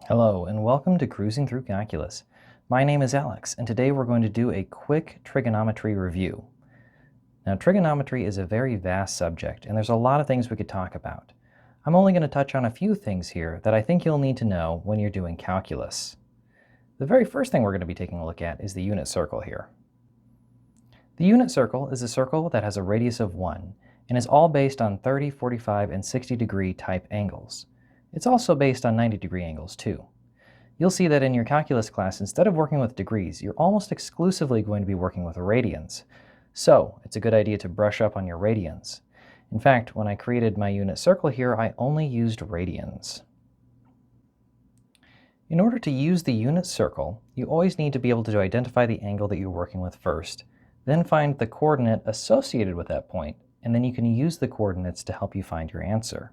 Hello and welcome to Cruising Through Calculus. My name is Alex and today we're going to do a quick trigonometry review. Now trigonometry is a very vast subject and there's a lot of things we could talk about. I'm only going to touch on a few things here that I think you'll need to know when you're doing calculus. The very first thing we're going to be taking a look at is the unit circle here. The unit circle is a circle that has a radius of 1 and is all based on 30, 45, and 60 degree type angles. It's also based on 90-degree angles too. You'll see that in your calculus class, instead of working with degrees, you're almost exclusively going to be working with radians. So it's a good idea to brush up on your radians. In fact, when I created my unit circle here, I only used radians. In order to use the unit circle, you always need to be able to identify the angle that you're working with first, then find the coordinate associated with that point, and then you can use the coordinates to help you find your answer.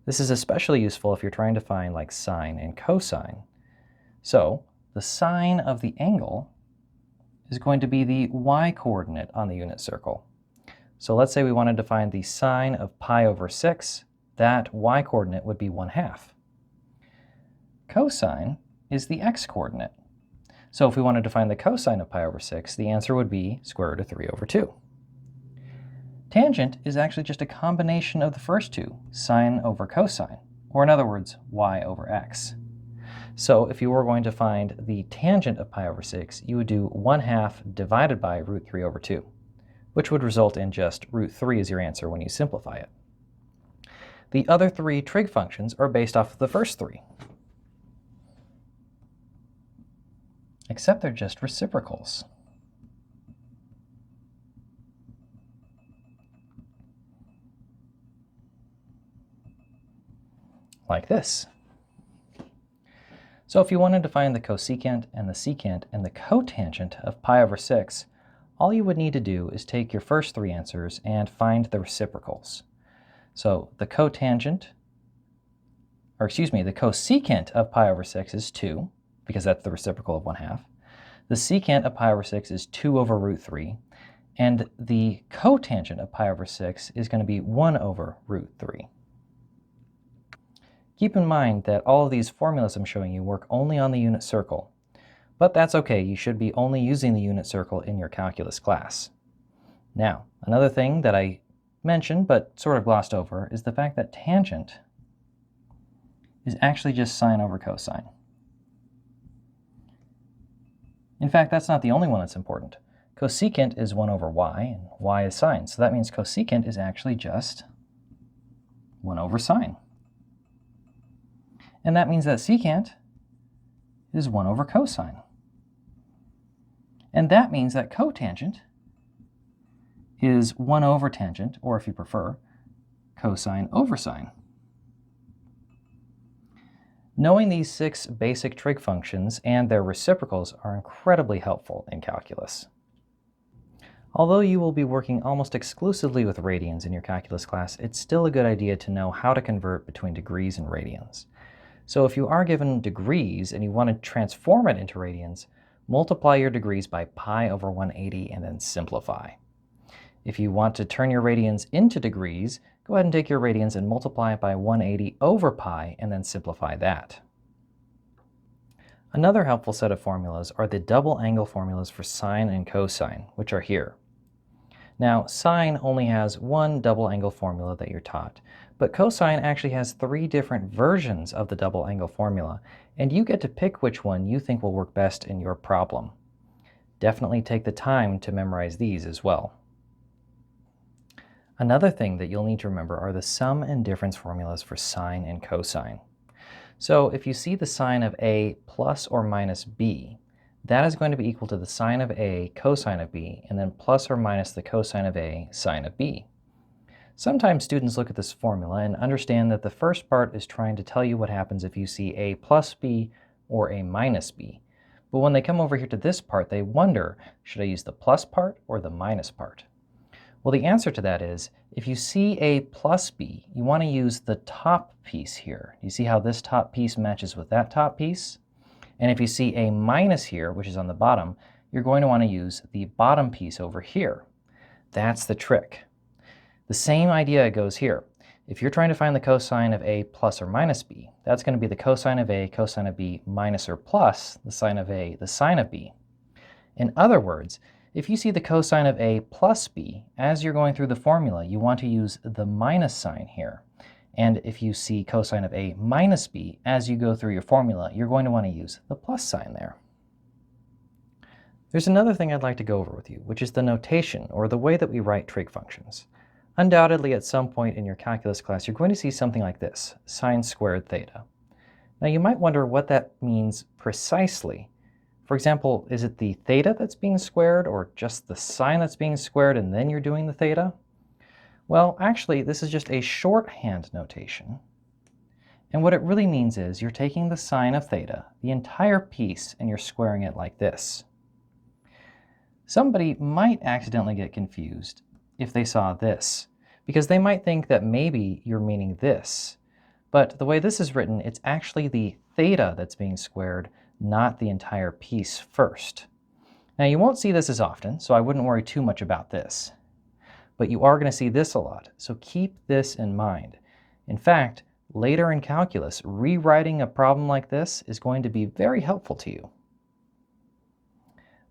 This is especially useful if you're trying to find like sine and cosine. So the sine of the angle is going to be the y-coordinate on the unit circle. So let's say we wanted to find the sine of pi over 6. That y-coordinate would be 1/2. Cosine is the x-coordinate. So if we wanted to find the cosine of pi over 6, the answer would be square root of 3 over 2. Tangent is actually just a combination of the first two, sine over cosine, or in other words, y over x. So if you were going to find the tangent of pi over 6, you would do 1/2 divided by root 3 over 2, which would result in just root 3 as your answer when you simplify it. The other three trig functions are based off of the first three, except they're just reciprocals. Like this. So if you wanted to find the cosecant and the secant and the cotangent of pi over 6, all you would need to do is take your first three answers and find the reciprocals. So the cotangent, or excuse me, the cosecant of pi over 6 is 2, because that's the reciprocal of 1/2. The secant of pi over 6 is 2 over root 3, and the cotangent of pi over 6 is going to be 1 over root 3. Keep in mind that all of these formulas I'm showing you work only on the unit circle, but that's okay. You should be only using the unit circle in your calculus class. Now, another thing that I mentioned but sort of glossed over is the fact that tangent is actually just sine over cosine. In fact, that's not the only one that's important. Cosecant is 1 over y, and y is sine, so that means cosecant is actually just 1 over sine. And that means that secant is 1 over cosine. And that means that cotangent is 1 over tangent, or if you prefer, cosine over sine. Knowing these 6 basic trig functions and their reciprocals are incredibly helpful in calculus. Although you will be working almost exclusively with radians in your calculus class, it's still a good idea to know how to convert between degrees and radians. So if you are given degrees and you want to transform it into radians, multiply your degrees by pi over 180 and then simplify. If you want to turn your radians into degrees, go ahead and take your radians and multiply it by 180 over pi and then simplify that. Another helpful set of formulas are the double angle formulas for sine and cosine, which are here. Now, sine only has one double angle formula that you're taught, but cosine actually has 3 different versions of the double angle formula, and you get to pick which one you think will work best in your problem. Definitely take the time to memorize these as well. Another thing that you'll need to remember are the sum and difference formulas for sine and cosine. So if you see the sine of a plus or minus b, that is going to be equal to the sine of a cosine of b, and then plus or minus the cosine of a sine of b. Sometimes students look at this formula and understand that the first part is trying to tell you what happens if you see a plus b or a minus b. But when they come over here to this part, they wonder, should I use the plus part or the minus part? Well, the answer to that is, if you see a plus b, you want to use the top piece here. You see how this top piece matches with that top piece? And if you see a minus here, which is on the bottom, you're going to want to use the bottom piece over here. That's the trick. The same idea goes here. If you're trying to find the cosine of a plus or minus b, that's going to be the cosine of a, cosine of b, minus or plus the sine of a, the sine of b. In other words, if you see the cosine of a plus b, as you're going through the formula, you want to use the minus sign here. And if you see cosine of a minus b, as you go through your formula, you're going to want to use the plus sign there. There's another thing I'd like to go over with you, which is the notation, or the way that we write trig functions. Undoubtedly, at some point in your calculus class, you're going to see something like this, sine squared theta. Now, you might wonder what that means precisely. For example, is it the theta that's being squared, or just the sine that's being squared and then you're doing the theta? Well, actually, this is just a shorthand notation. And what it really means is you're taking the sine of theta, the entire piece, and you're squaring it like this. Somebody might accidentally get confused if they saw this, because they might think that maybe you're meaning this. But the way this is written, it's actually the theta that's being squared, not the entire piece first. Now, you won't see this as often, so I wouldn't worry too much about this. But you are going to see this a lot, so keep this in mind. In fact, later in calculus, rewriting a problem like this is going to be very helpful to you.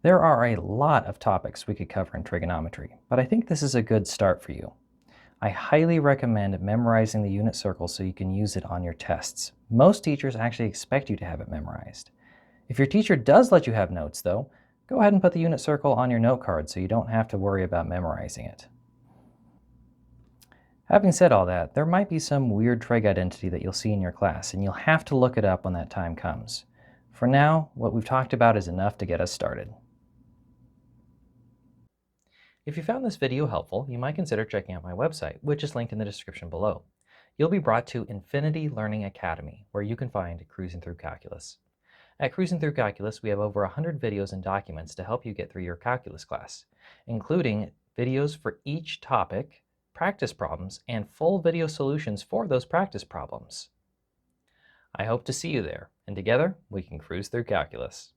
There are a lot of topics we could cover in trigonometry, but I think this is a good start for you. I highly recommend memorizing the unit circle so you can use it on your tests. Most teachers actually expect you to have it memorized. If your teacher does let you have notes, though, go ahead and put the unit circle on your note card so you don't have to worry about memorizing it. Having said all that, there might be some weird trig identity that you'll see in your class, and you'll have to look it up when that time comes. For now, what we've talked about is enough to get us started. If you found this video helpful, you might consider checking out my website, which is linked in the description below. You'll be brought to Infinity Learning Academy, where you can find Cruising Through Calculus. At Cruising Through Calculus, we have over 100 videos and documents to help you get through your calculus class, including videos for each topic, practice problems, and full video solutions for those practice problems. I hope to see you there, and together we can cruise through calculus.